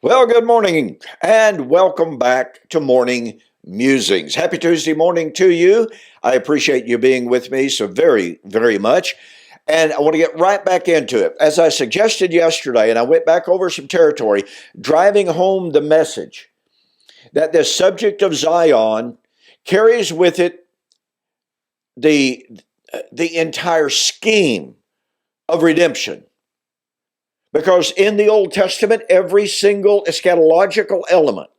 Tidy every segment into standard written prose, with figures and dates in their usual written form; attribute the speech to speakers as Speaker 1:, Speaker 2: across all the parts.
Speaker 1: Well, good morning and welcome back to Morning Musings. Happy Tuesday morning to you. I appreciate you being with me so very much. And I want to get right back into it. As I suggested yesterday, and I went back over some territory, driving home the message that this subject of Zion carries with it the, the entire scheme of redemption. Because in the Old Testament, every single eschatological element,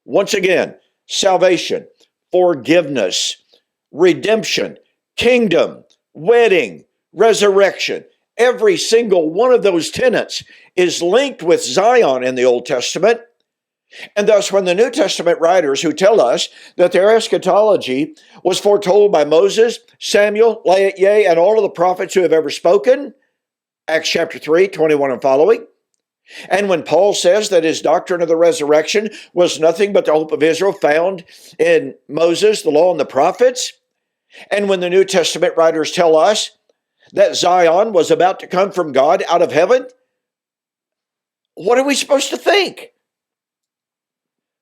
Speaker 1: once again, salvation, forgiveness, redemption, kingdom, wedding, resurrection, every single one of those tenets is linked with Zion in the Old Testament. And thus, when the New Testament writers who tell us that their eschatology was foretold by Moses, Samuel, yea, and all of the prophets who have ever spoken, Acts chapter 3, 21 and following. And when Paul says that his doctrine of the resurrection was nothing but the hope of Israel found in Moses, the law, and the prophets. And when the New Testament writers tell us that Zion was about to come from God out of heaven, what are we supposed to think?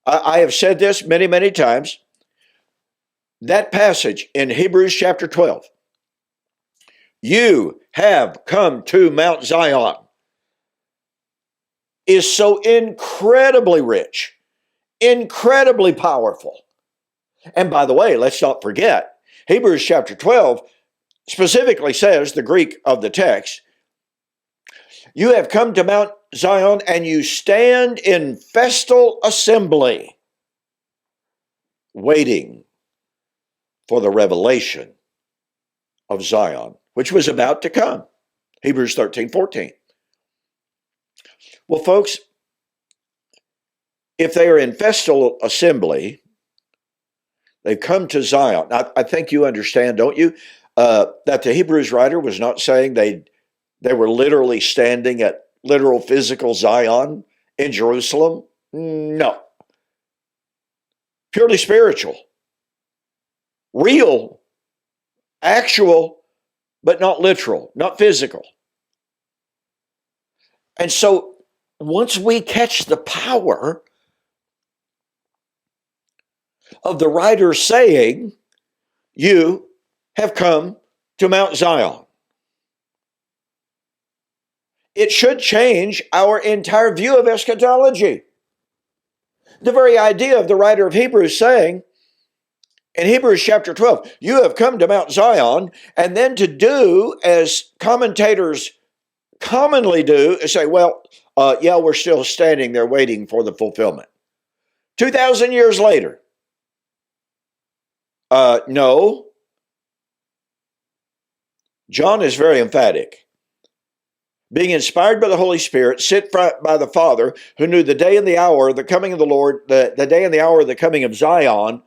Speaker 1: I have said this many times. That passage in Hebrews chapter 12, you have come to Mount Zion, is so incredibly rich, incredibly powerful. And by the way, let's not forget, Hebrews chapter 12 specifically says, the Greek of the text, you have come to Mount Zion and you stand in festal assembly, waiting for the revelation of Zion, which was about to come. Hebrews 13, 14. Well, folks, if they are in festal assembly, they've come to Zion. I think you understand, don't you, that the Hebrews writer was not saying they were literally standing at literal physical Zion in Jerusalem. No. Purely spiritual. Real, actual, but not literal, not physical. And so once we catch the power of the writer saying, you have come to Mount Zion, it should change our entire view of eschatology. The very idea of the writer of Hebrews saying, in Hebrews chapter 12, you have come to Mount Zion, and then to do as commentators commonly do is say, well, yeah, we're still standing there waiting for the fulfillment. 2,000 years later. No. John is very emphatic. Being inspired by the Holy Spirit, sent by the Father, who knew the day and the hour of the coming of the Lord, the day and the hour of the coming of Zion,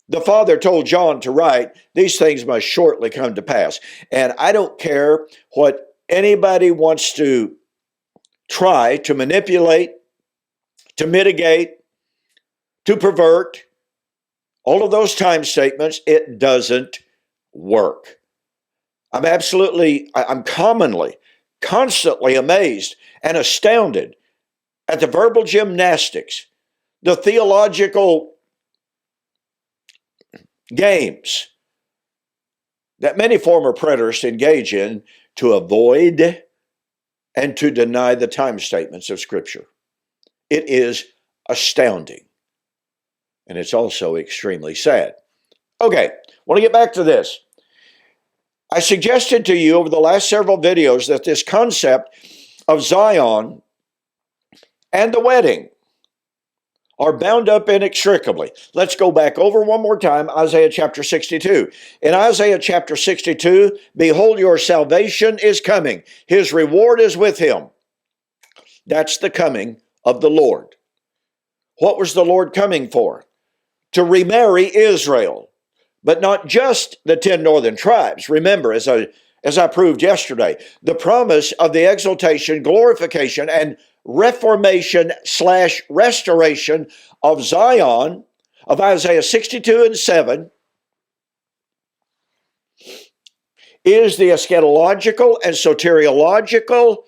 Speaker 1: the Father told John to write, these things must shortly come to pass. And I don't care what anybody wants to try to manipulate, to mitigate, to pervert, all of those time statements, it doesn't work. I'm constantly amazed and astounded at the verbal gymnastics, the theological games that many former preterists engage in to avoid and to deny the time statements of Scripture. It is astounding. And it's also extremely sad. Okay, want to get back to this. I suggested to you over the last several videos that this concept of Zion and the wedding are bound up inextricably. Let's go back over one more time, Isaiah chapter 62. In Isaiah chapter 62, behold, your salvation is coming. His reward is with him. That's the coming of the Lord. What was the Lord coming for? To remarry Israel, but not just the 10 northern tribes. Remember, as I proved yesterday, the promise of the exaltation, glorification, and reformation/restoration of Zion, of Isaiah 62 and 7, is the eschatological and soteriological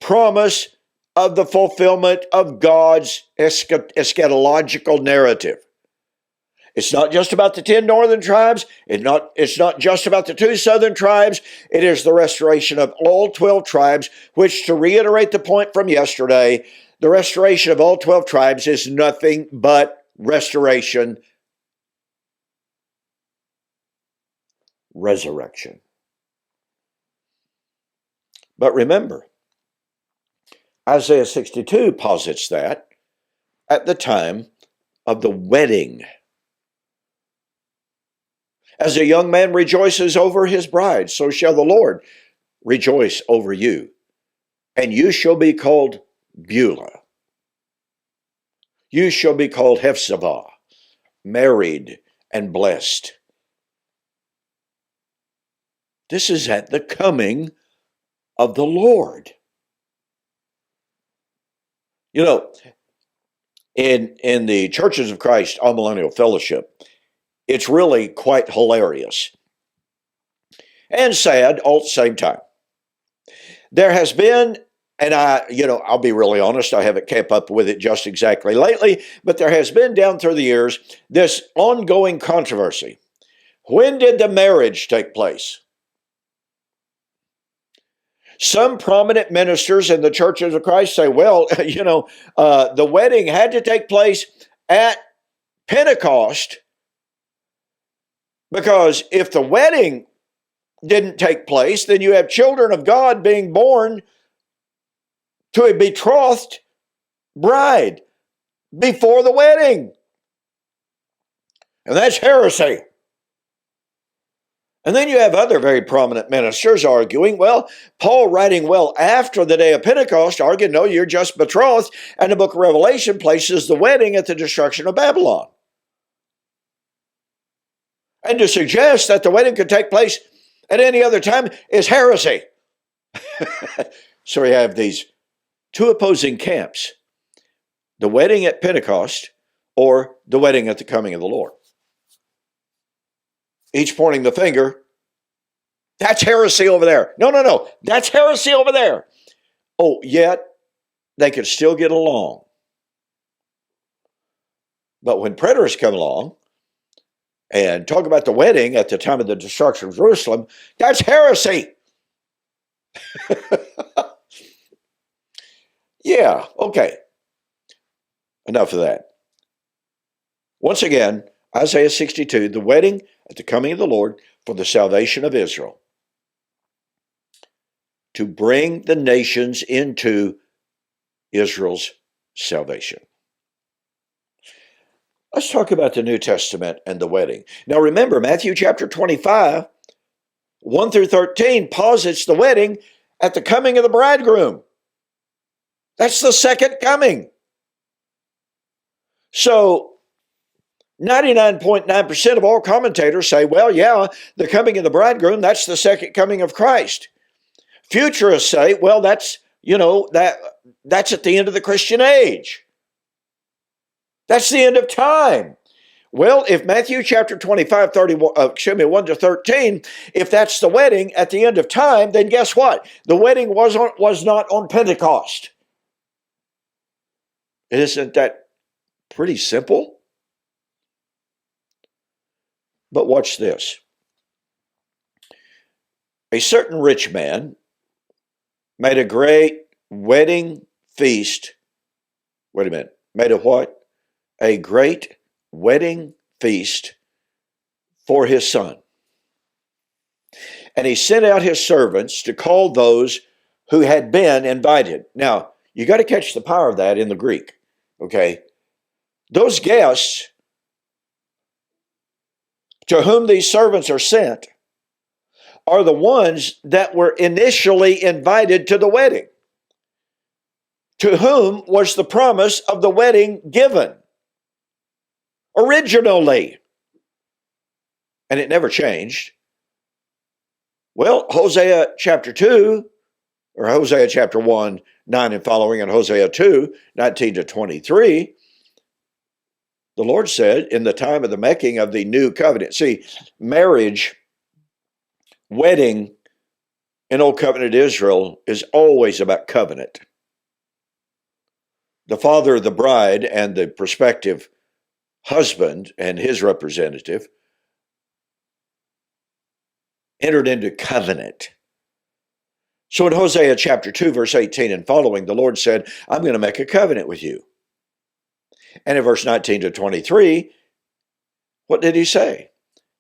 Speaker 1: promise of the fulfillment of God's eschatological narrative. It's not just about the 10 northern tribes. It's not just about the 2 southern tribes. It is the restoration of all 12 tribes, which, to reiterate the point from yesterday, the restoration of all 12 tribes is nothing but restoration, resurrection. But remember, Isaiah 62 posits that at the time of the wedding. As a young man rejoices over his bride, so shall the Lord rejoice over you. And you shall be called Beulah. You shall be called Hephzibah, married and blessed. This is at the coming of the Lord. You know, in the Churches of Christ Amillennial Fellowship, it's really quite hilarious and sad all at the same time. There has been, and I'll be really honest, I haven't kept up with it just exactly lately, but there has been down through the years this ongoing controversy. When did the marriage take place? Some prominent ministers in the Churches of Christ say, well, the wedding had to take place at Pentecost, because if the wedding didn't take place, then you have children of God being born to a betrothed bride before the wedding. And that's heresy. And then you have other very prominent ministers arguing, well, Paul, writing well after the day of Pentecost, argued, no, you're just betrothed, and the book of Revelation places the wedding at the destruction of Babylon. And to suggest that the wedding could take place at any other time is heresy. So we have these 2 opposing camps: the wedding at Pentecost or the wedding at the coming of the Lord. Each pointing the finger. That's heresy over there. No. That's heresy over there. Oh, yet they could still get along. But when preterists come along and talk about the wedding at the time of the destruction of Jerusalem, that's heresy. Yeah, okay. Enough of that. Once again, Isaiah 62, the wedding at the coming of the Lord for the salvation of Israel, to bring the nations into Israel's salvation. Let's talk about the New Testament and the wedding. Now remember, Matthew chapter 25, 1 through 13, posits the wedding at the coming of the bridegroom. That's the second coming. So 99.9% of all commentators say, well, yeah, the coming of the bridegroom, that's the second coming of Christ. Futurists say, well, that's at the end of the Christian age. That's the end of time. Well, if Matthew chapter 25, 1 to 13, if that's the wedding at the end of time, then guess what? The wedding was not on Pentecost. Isn't that pretty simple? But watch this. A certain rich man made a great wedding feast. Wait a minute. Made a what? A great wedding feast for his son. And he sent out his servants to call those who had been invited. Now, you got to catch the power of that in the Greek, okay? Those guests to whom these servants are sent are the ones that were initially invited to the wedding, to whom was the promise of the wedding given originally. And it never changed. Well, Hosea chapter 2, or Hosea chapter 1, 9 and following, and Hosea 2, 19 to 23, the Lord said, in the time of the making of the new covenant. See, marriage, wedding in Old Covenant Israel is always about covenant. the father of the bride and the prospective husband and his representative entered into covenant. So in Hosea chapter 2, verse 18 and following, the Lord said, I'm going to make a covenant with you. And in verse 19 to 23, what did he say?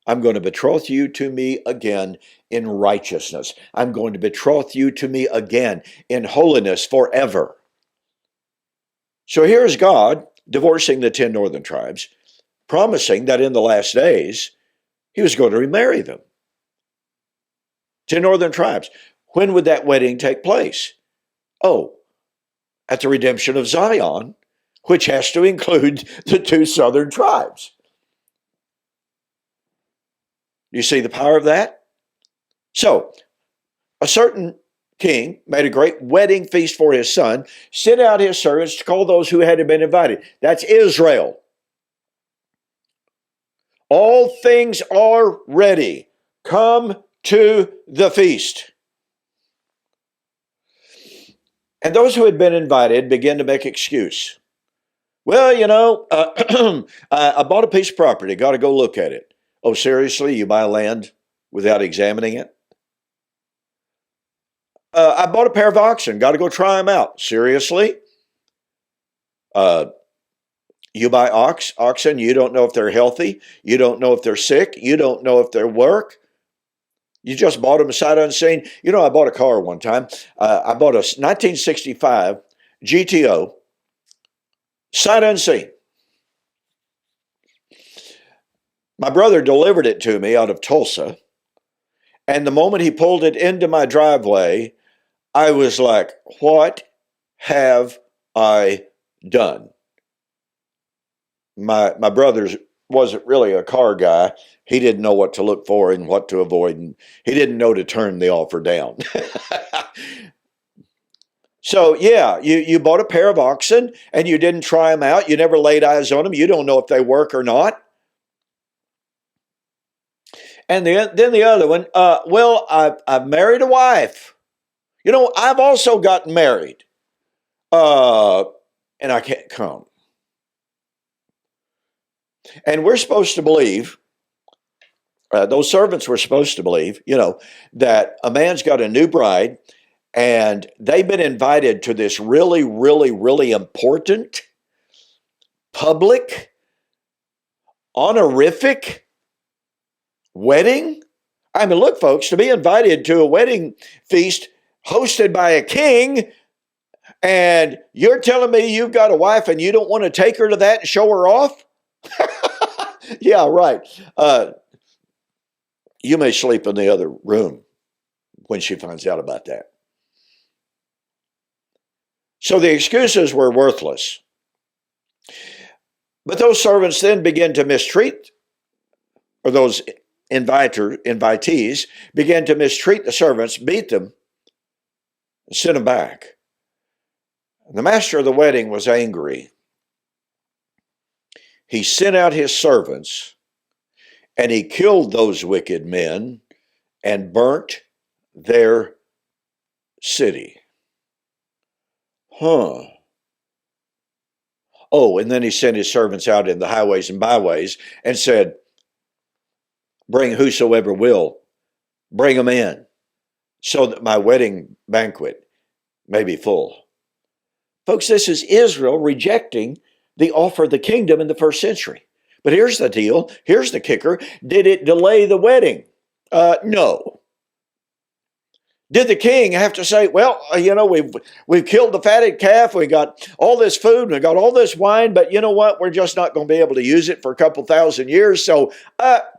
Speaker 1: I'm going to betroth you to me again in righteousness. I'm going to betroth you to me again in holiness forever. So here's God divorcing the 10 northern tribes, promising that in the last days, he was going to remarry them. 10 northern tribes. When would that wedding take place? Oh, at the redemption of Zion, which has to include the 2 southern tribes. Do you see the power of that? So, a certain king made a great wedding feast for his son, sent out his servants to call those who had been invited. That's Israel. All things are ready. Come to the feast. And those who had been invited began to make excuse. Well, I bought a piece of property. Got to go look at it. Oh, seriously? You buy land without examining it? I bought a pair of oxen. Got to go try them out. Seriously? You buy oxen. You don't know if they're healthy. You don't know if they're sick. You don't know if they work. You just bought them sight unseen. I bought a car one time. I bought a 1965 GTO, sight unseen. My brother delivered it to me out of Tulsa. And the moment he pulled it into my driveway, I was like, what have I done? My brother wasn't really a car guy. He didn't know what to look for and what to avoid, and he didn't know to turn the offer down. So, yeah, you bought a pair of oxen and you didn't try them out. You never laid eyes on them. You don't know if they work or not. And then the other one, I've married a wife. I've also gotten married. And I can't come. And we're supposed to believe, those servants were supposed to believe, that a man's got a new bride and they've been invited to this really, really, really important, public, honorific wedding. I mean, look, folks, to be invited to a wedding feast hosted by a king, and you're telling me you've got a wife and you don't want to take her to that and show her off? Yeah, right. You may sleep in the other room when she finds out about that. So the excuses were worthless. But those servants then began to mistreat, or those invitees began to mistreat the servants, beat them, and send them back. The master of the wedding was angry. He sent out his servants and he killed those wicked men and burnt their city. Oh, and then he sent his servants out in the highways and byways and said, bring whosoever will, bring them in so that my wedding banquet may be full. Folks, this is Israel rejecting the offer of the kingdom in the first century. But here's the deal. Here's the kicker. Did it delay the wedding? No. Did the king have to say, well, we've killed the fatted calf, we got all this food, we got all this wine, but you know what? We're just not going to be able to use it for a couple thousand years, so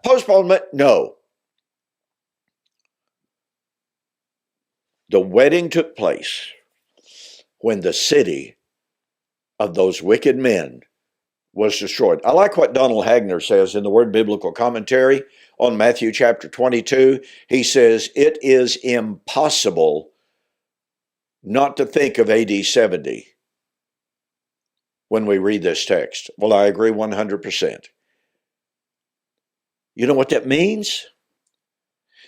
Speaker 1: postponement? No. The wedding took place when the city of those wicked men was destroyed. I like what Donald Hagner says in the Word Biblical Commentary on Matthew chapter 22. He says, it is impossible not to think of AD 70 when we read this text. Well, I agree 100%. You know what that means?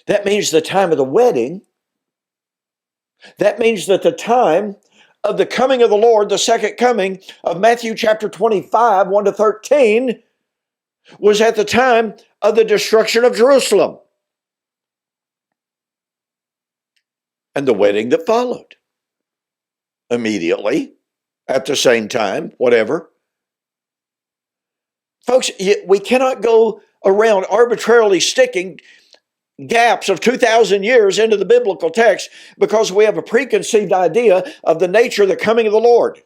Speaker 1: That means the time of the wedding. That means that the time of the coming of the Lord, the second coming of Matthew chapter 25, 1 to 13, was at the time of the destruction of Jerusalem and the wedding that followed immediately at the same time, whatever. Folks, we cannot go around arbitrarily sticking gaps of 2,000 years into the biblical text because we have a preconceived idea of the nature of the coming of the Lord.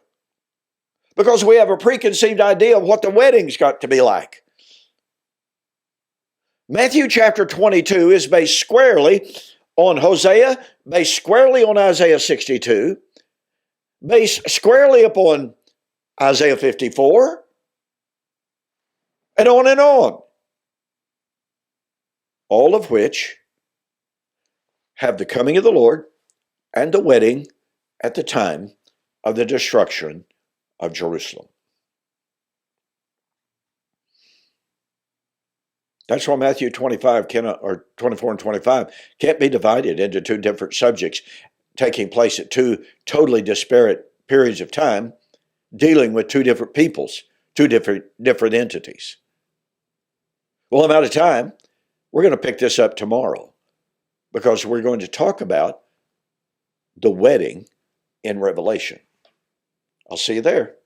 Speaker 1: Because we have a preconceived idea of what the wedding's got to be like. Matthew chapter 22 is based squarely on Hosea, based squarely on Isaiah 62, based squarely upon Isaiah 54, and on and on. All of which have the coming of the Lord and the wedding at the time of the destruction of Jerusalem. That's why Matthew 25 cannot, or 24 and 25 can't be divided into two different subjects taking place at two totally disparate periods of time, dealing with two different peoples, two different entities. Well, I'm out of time. We're going to pick this up tomorrow because we're going to talk about the wedding in Revelation. I'll see you there.